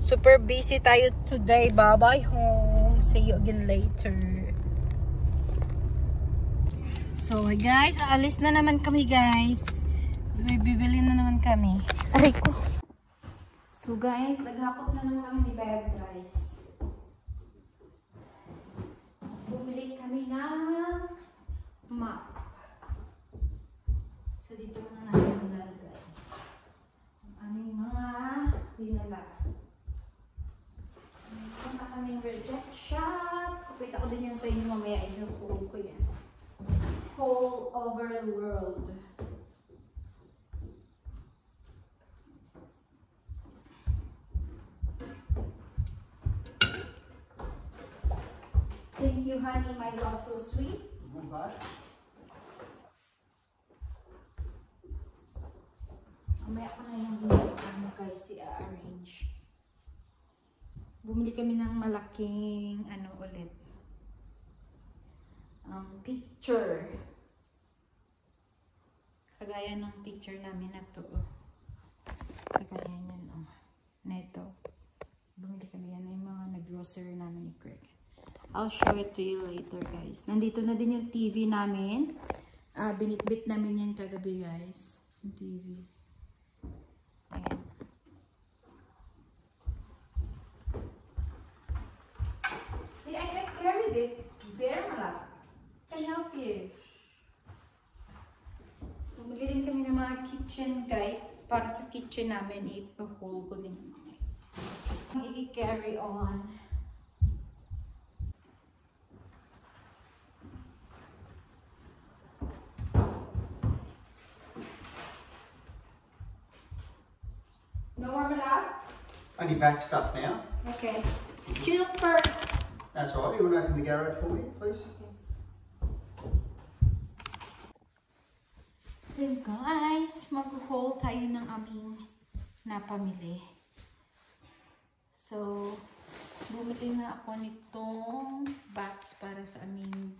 Super busy tayo today. Bye-bye home. See you again later. So, guys, aalis na naman kami, guys. May bibili na naman kami. Aray ko. So, guys, naghakot na naman kami ni Beb, guys. Bumili kami ng map. So, dito na natin lalagay ang aming mga dinala. Ito na kaming reject shop. Kapita ko din yung sa inyo mamaya. Inupuog ko yan. All over the world. Thank you, honey. My love, so sweet. Mamaya ko na yung ano guys, i-arrange. Bumili kami ng malaking, ano ulit, picture. Kagaya ng picture namin na to. Kagaya yan, neto. Bumili kami yan ng mga nag-grocery namin ni Craig. I'll show it to you later, guys. Nandito na din yung TV namin. Binitbit namin yan kagabi, guys. Yung TV. Ayan. See, I can carry this. Very malaki. Can help you. Bumili din kami ng mga kitchen guide para sa kitchen namin. I-hold ko din. I-carry on. No more malab? Only back stuff now. Okay. Still first. That's all right. You want to open the garage for me, please? Okay. So guys, mag-haul tayo ng aming napamili. So, bumili na ako nitong box para sa aming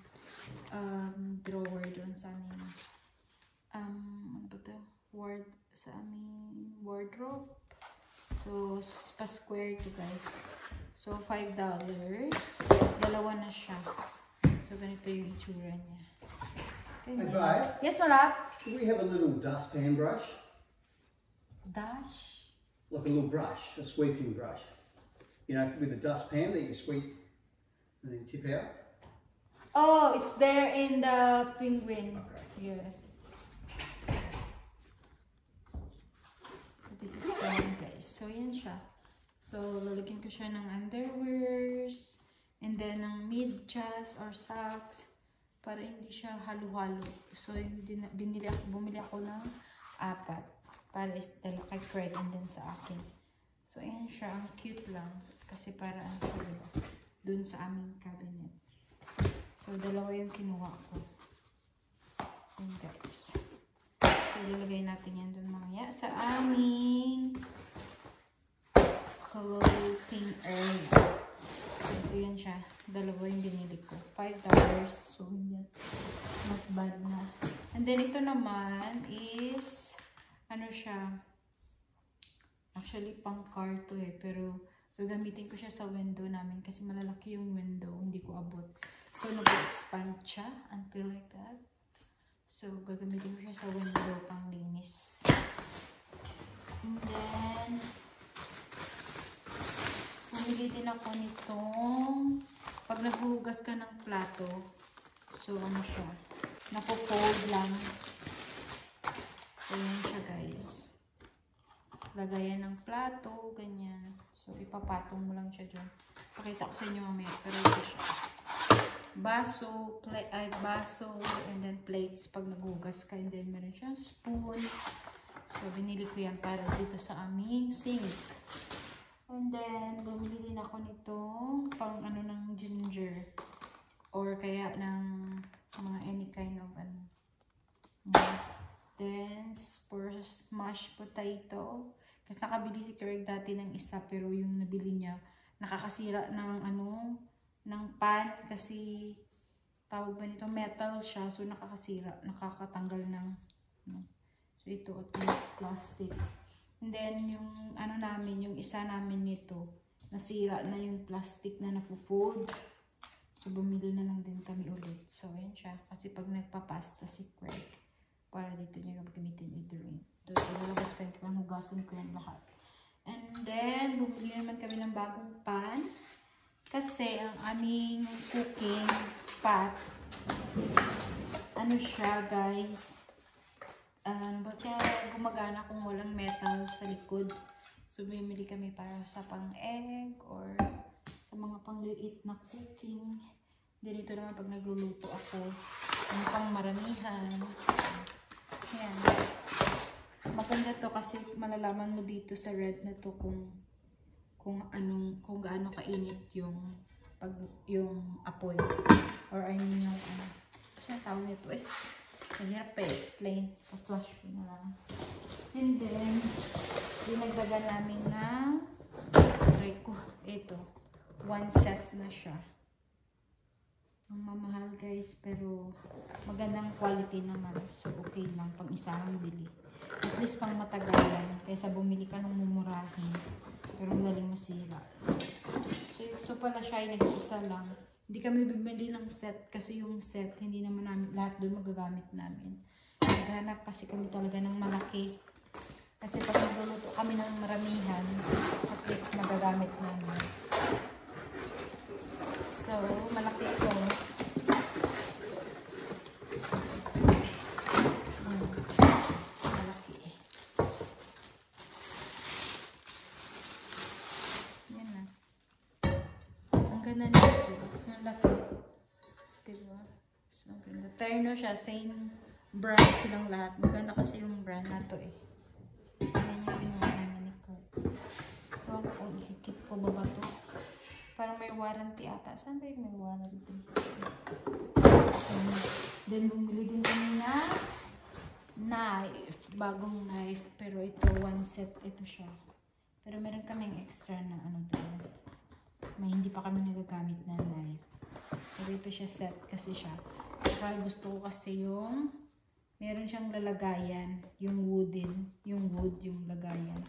drawer doon sa aming ano ba ito? Sa aming wardrobe. So, pa-square ito guys. So, $5. Dalawa na siya. So, ganito yung itsura niya. Hey, babe. Yes, malap. Should we have a little dustpan brush? Dash? Like a little brush, a sweeping brush. You know, with a dustpan that you sweep and then tip out. Oh, it's there in the penguin. Okay. Here. This is fine, guys. So, yan siya. So, lalagyan ko siya ng underwears and then ng mid-chest or socks para hindi siya halo-halo. So, bumili ako ng 4 para dala kay Fred and then sa akin. So, ayan siya. Ang cute lang. Kasi para ang siya dun sa aming cabinet. So, dalawa yung kinuha ko. Ayan, guys. So, ilalagay natin yan dun mamaya sa aming clothing area. So, ito yan siya. Dalawa yung binili ko. $5. So, yan. Not bad na. And then, ito naman is, ano siya, actually, pang car to pero gagamitin ko siya sa window namin kasi malalaki yung window. Hindi ko abot. So, nag-expand siya until like that. So, gagamitin ko siya sa window pang linis. And then, bumili din ako nitong pag naghuhugas ka ng plato. So, ano siya? Napo-fold lang. So, yun siya, guys. Lagayan ng plato, ganyan. So, ipapatong mo lang siya dyan. Pakita ko sa inyo mamaya. Pero ito siya. Baso, and then plates pag naghugas ka. And then meron siyang spoon. So, binili ko yan para dito sa aming sink. And then, bumili din ako nitong pang ano ng ginger. Or kaya ng mga any kind of ano. Then, for mashed potato. Kasi nakabili si Craig dati ng isa. Pero yung nabili niya, nakakasira ng ano, ng pan kasi tawag ba nito, metal siya, so nakakasira, nakakatanggal ng so ito at least plastic. And then, yung ano namin, yung isa namin nito, nasira na yung plastic na napo-fold. So, bumili na lang din kami ulit. So, ayan siya. Kasi pag nagpapasta si Craig, para dito niya gamitin i-drain. So, ilalabas ko yung panghugasan ko yan lahat. And then, bumili naman kami ng bagong pan. Kasi, ang aming cooking pot, ano siya, guys, ba't siya gumagana kung walang metal sa likod. So, bumili kami para sa pang-egg or sa mga pangliit na cooking. Dito naman pag nagluluto ako, yung pang maramihan. Ayan. Maganda to kasi malalaman mo dito sa red na to kung gaano kainit yung apoy. Or I mean yung siya tawag nito eh. Mahirap pa i-explain. Pa-flash ko na lang. And then, dinagdagan namin ng ito. 1 set na siya. Ang mamahal guys, pero magandang quality naman. So, okay lang. Pang isang bili. At least pang matagalan. Kaysa bumili ka ng mumurahin. Pero maling masira. So, ito pala siya ay nag-iisa lang. Hindi kami bibili ng set kasi yung set, hindi naman namin lahat doon magagamit namin. Naghanap kasi kami talaga ng malaki. Kasi pag nagluluto kami ng maramihan, at least magagamit namin. So, malaki ito. Malaki. Yan na. Ang ganda nito. Ang laki. Diba? So, ang ganda. Terno siya. Same brand silang lahat. Maganda kasi yung brand na to eh. Yan yung ginawa namin ni Kurt. Ewan ko kung ikikip ko ba to. Parang may warranty ata. Saan ba yung may warranty? Then, bumili din kami na knife. Bagong knife. Pero ito, 1 set. Ito siya. Pero meron kaming extra na ano doon. May hindi pa kami nagagamit na knife. Pero ito siya set kasi siya. Kaya gusto ko kasi yung meron siyang lalagayan. Yung wooden. Yung wood, yung lagayan.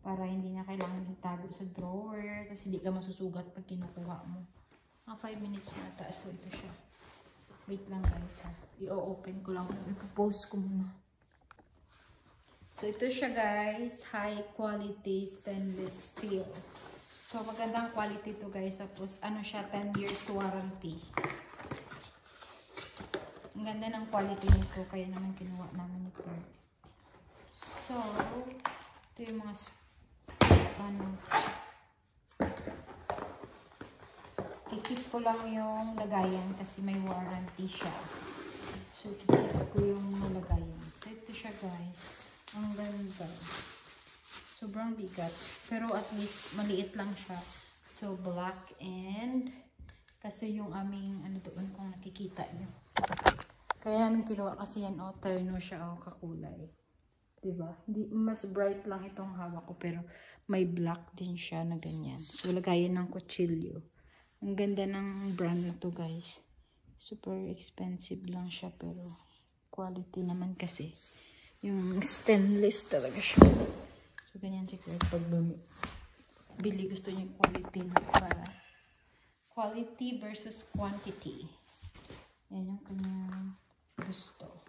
Para hindi na kailangan itago sa drawer. Kasi hindi ka masusugat pag kinukuha mo. Mga 5 minutes na ata. So, ito siya. Wait lang guys ha. I-open ko lang. I-post ko muna. So, ito siya guys. High quality stainless steel. So, magandang quality to guys. Tapos, ano siya? 10 years warranty. Ang ganda ng quality nito. Kaya naman kinuha namin ni Kurt. So, ito yung mga i-keep ko lang yung lagayan kasi may warranty siya. So, i-keep ko yung lagayan. So, ito siya guys. Ang ganda. Sobrang bigat. Pero at least maliit lang siya. So, black and kasi yung aming ano doon kung nakikita nyo. Kaya namin kinuha kasi yan terno siya kakulay. Diba? Hindi, mas bright lang itong hawak ko pero may black din siya na ganyan. So, lagayan ng kutsilyo. Ang ganda ng brand na to guys. Super expensive lang siya pero quality naman kasi. Yung stainless talaga siya. So, ganyan si Kurt pag bili gusto niya quality na para quality versus quantity. Yan yung kanyang gusto.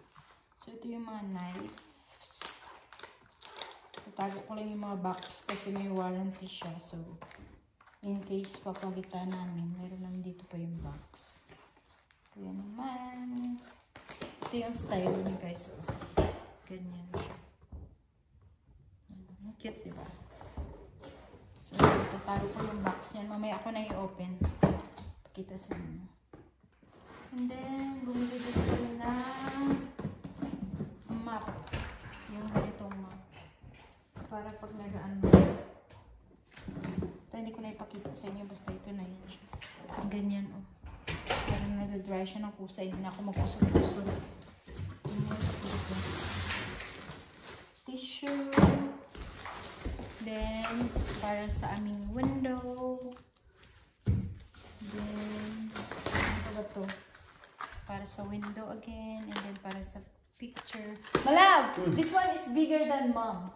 So, ito yung mga knives. Tatago ko lang yung mga box kasi may warranty siya. So, in case papalitan namin, meron naman dito pa yung box. Kaya naman. Ito yung style niya guys. So, ganyan siya. Cute, diba? So, tatago ko yung box niyan. Mamaya ako na i-open. Pakita sa inyo. And then, bumili dito kami ng map. Yung ganitong map. Para pag nagaan mo. Basta hindi ko na ipakita sa inyo. Basta ito na yun siya. Ganyan, oh. Parang nag-dry siya ng kusa. Hindi na ako magkusot-kusot. Tissue. Then, para sa aming window. Then, ano ba ito? Para sa window again. And then, para sa picture. Malab! This one is bigger than mom.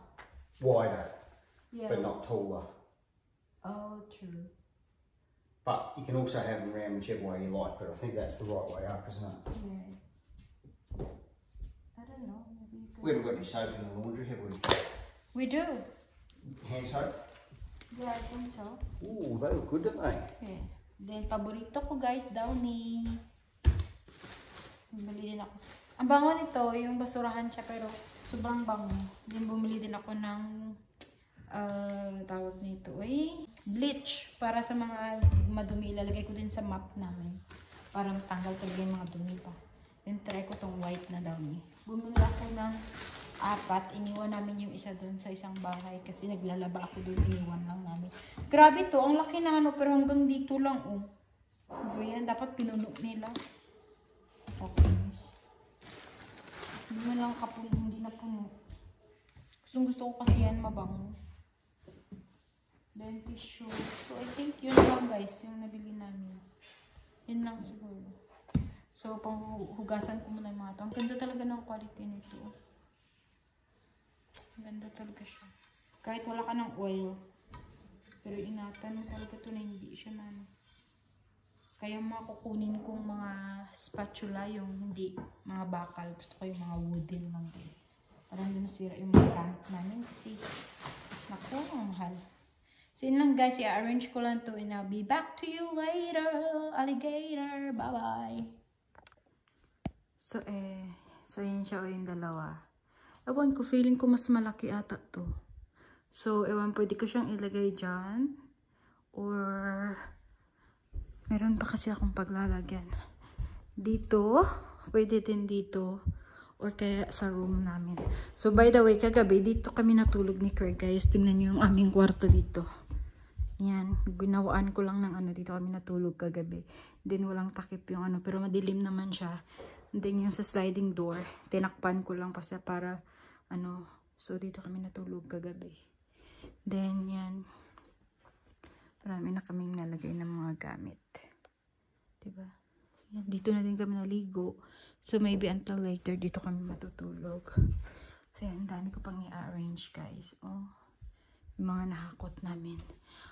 wider, Yeah. but not taller. Oh, true. But you can also have them round whichever way you like, but I think that's the right way up, isn't it? Yeah. I don't know. Maybe you could. We haven't got any soap in the laundry, have we? We do. Hand soap? Yeah, I think so. Ooh, they look good, don't they? Yeah. Then, paborito ko guys, Downy. Bumili din ako. Ang bango nito, yung basurahan siya, pero sobrang bango. Then, bumili din ako ng tawag nito ay bleach para sa mga madumi. Ilalagay ko din sa map namin para matanggal talaga yung mga dumi pa. Then try ko tong white na Downy. Bumili ako ng 4. Iniwan namin yung isa doon sa isang bahay kasi naglalaba ako doon. Iniwan lang namin. Grabe to, ang laki na ano, pero hanggang dito lang oh. Ano yan, dapat pinuno nila. Okay. Hindi man lang kapuno, hindi na puno. Gusto ko kasi yan mabango. Then tissue. So I think yun lang guys, yung nabili namin. Yun lang siguro. So pang hugasan ko muna yung mga ito. Ang ganda talaga ng quality nito. Ang ganda talaga siya. Kahit wala ka ng oil. Pero ingatan mo talaga ito na hindi siya na. Kaya mga kukunin kong mga spatula, yung hindi mga bakal. Gusto ko yung mga wooden lang din. Para hindi masira yung mga gamit namin. Kasi naku, ang mahal. So yun lang guys, i-arrange ko lang to and I'll be back to you later, alligator. Bye-bye. So yun siya o yung dalawa. Ewan ko, feeling ko mas malaki ata to. So, ewan, pwede ko siyang ilagay dyan. Or, meron pa kasi akong paglalagyan. Dito, pwede din dito. Or kaya sa room namin. So, by the way, kagabi, dito kami natulog ni Craig, guys. Tingnan nyo yung aming kwarto dito. Yan, ginawaan ko lang ng ano, dito kami natulog kagabi. Then, walang takip yung ano, pero madilim naman siya. And then, yung sa sliding door, tinakpan ko lang pa siya para, ano, so dito kami natulog kagabi. Then, yan. Marami na kaming nalagay ng mga gamit. Diba? Yan, dito na din kami naligo. So, maybe until later, dito kami matutulog. So, yan, dami ko pang i-arrange, guys. Oh, yung mga nahakot namin.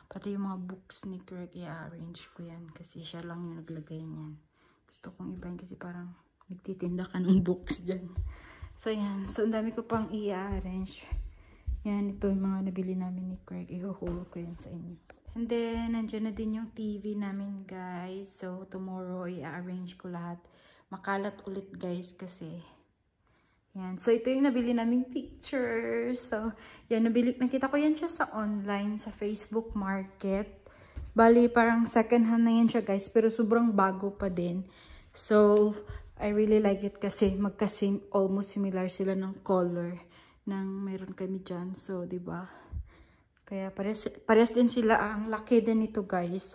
Pati yung mga books ni Craig, i-arrange ko yan. Kasi siya lang yung naglagay niyan. Gusto kong ibahin kasi parang nagtitinda ka ng books dyan. So, yan. So, ang dami ko pang i-arrange. Yan, ito yung mga nabili namin ni Craig. I-haul ko yan sa inyo. And then, nandiyan na din yung TV namin, guys. So, tomorrow, i-arrange ko lahat. Makalat ulit, guys, kasi yan. So, ito yung nabili naming pictures. So, yan, nakita ko yan siya sa online, sa Facebook Market. Bali, parang second hand na yan siya, guys. Pero sobrang bago pa din. So, I really like it kasi almost similar sila ng color ng meron kami dyan. So, diba? Kaya, pares din sila. Ang laki din ito, guys.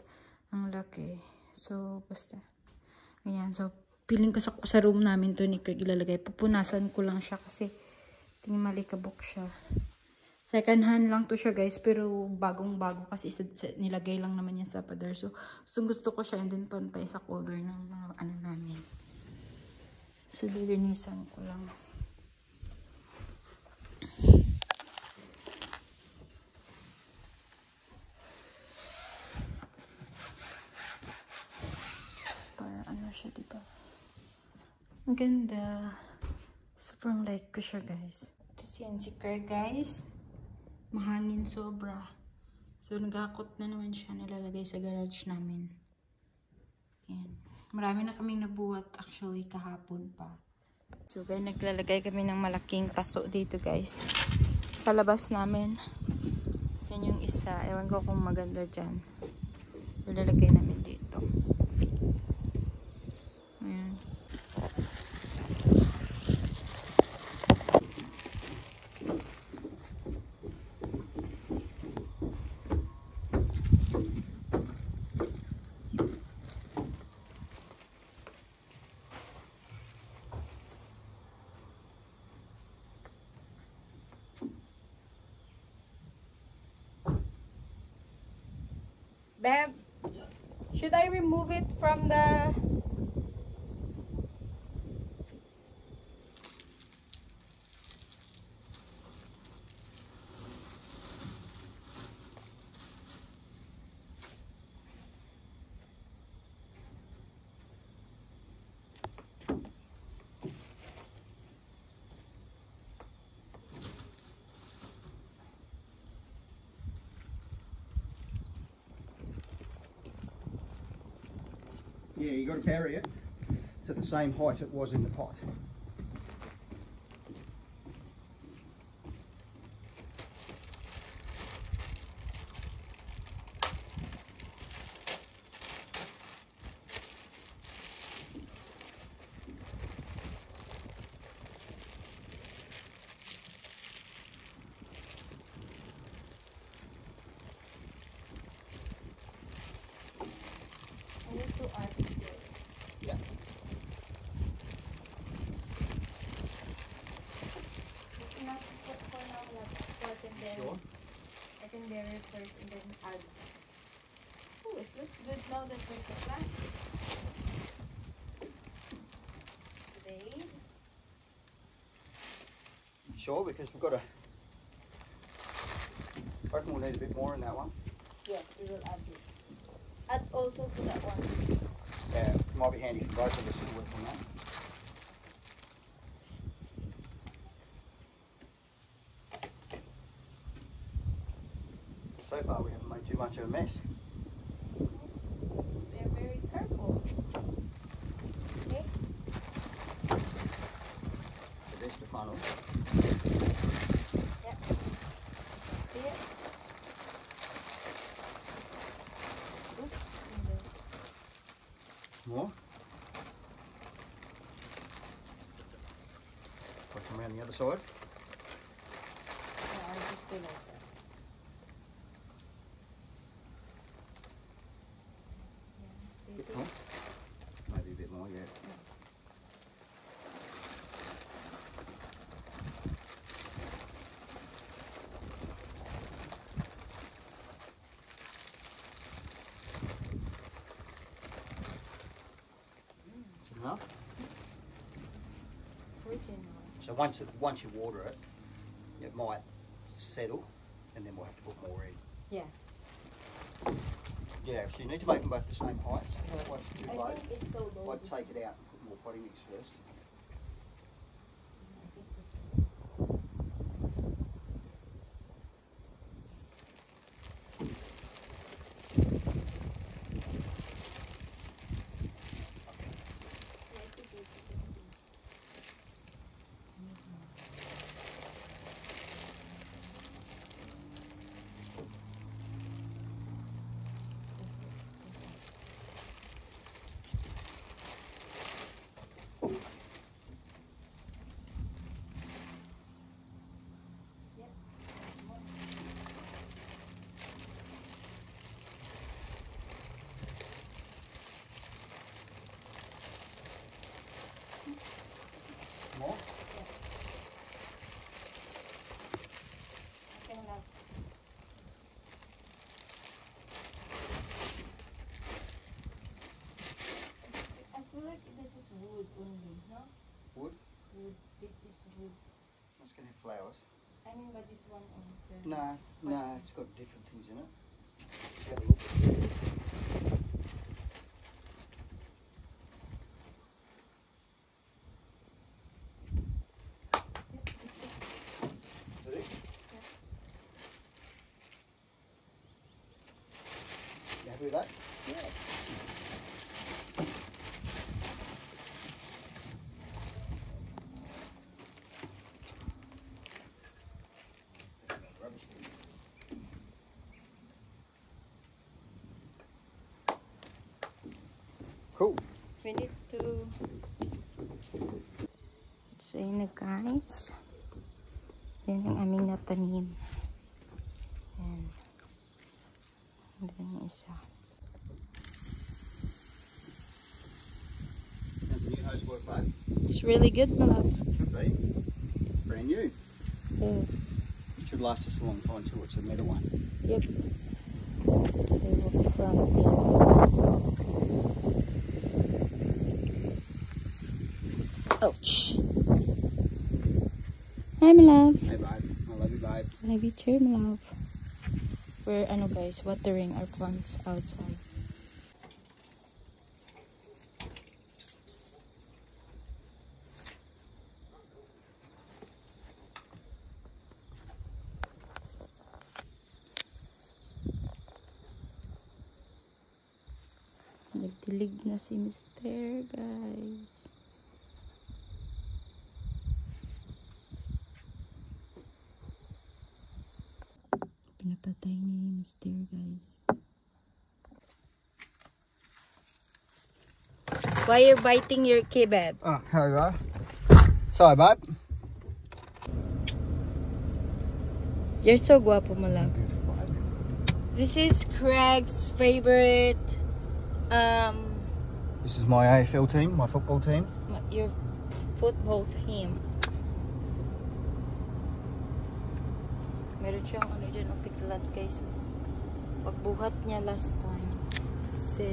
Ang laki. So, basta. Ayan. So, piling ko sa room namin to ni Craig ilalagay. Pupunasan ko lang siya kasi tingin malikabok siya. Second hand lang to siya, guys. Pero bagong-bago kasi nilagay lang naman yan sa pader. So, gusto ko siya and then pantay sa color ng mga ano namin. So, lilinisan ko lang. Para ano siya, diba? Ang ganda. Super like ko siya, guys. Tapos yan si Craig, guys. Mahangin sobra. So, nagakot na naman siya. Nilalagay sa garage namin. Yan. Marami na kaming nabuhat actually kahapon pa. So, guys, naglalagay kami ng malaking paso dito, guys. Sa labas namin. Yan yung isa. Ewan ko kung maganda dyan. Nilalagay namin dito. Ayan. Babe, should I remove it from the... Yeah, you got to bury it to the same height it was in the pot. I need to add it here. Yeah. It's not for now, what and then Sure. I can bury it first and then add. Oh, it looks good now that there's a plant. Today. Sure, because we've got to. I reckon we'll need a bit more in that one. Yes, we will add it. Add also to that one. Yeah, might be handy for both of us to work on that. So far we haven't made too much of a mess. They're very careful. Okay. So there's the funnel. Yep. See it? Oops. And then More. I'll come around the other side. no, I'll just do like that. Yeah. Bit more. Maybe a bit more, yeah. Is it enough? Original. So once you water it, it might settle, and then we'll have to put more in. Yeah. Yeah, so you need to make them both the same height. So that one's too low. I think it's so low. I'd take it out and put more potting mix first. I think just More? okay now. I feel like this is wood only, no? Wood? Wood. This is wood. It's going to have flowers. I mean, but this one on the... No, it's got different things in it. Just have a look at this. Is that it? You happy with that? Yes. Rubbish. Cool. We need to... So yun na guys. Yan ang aming natanim. Yan. And then yung isa. How's the new hose work, babe? It's really good, my love. Should be. Brand new. Yeah. It should last us a long time too. It's a metal one. Yep. They will plump in. Ouch. Hi, my love. Hey, babe. I love you, babe. I love you too, my love. We're, guys, watering our plants outside. Kilig na si Mister, guys. Pinapatay ni Mister, guys. Why you're biting your kebab? Oh, here we go. Sorry, babe. You're so guapo, my love. This is Craig's favorite, This is my AFL team, my football team. your football team. Meron siyang ano dyan, piklat guys. Pagbuhat niya last time. So,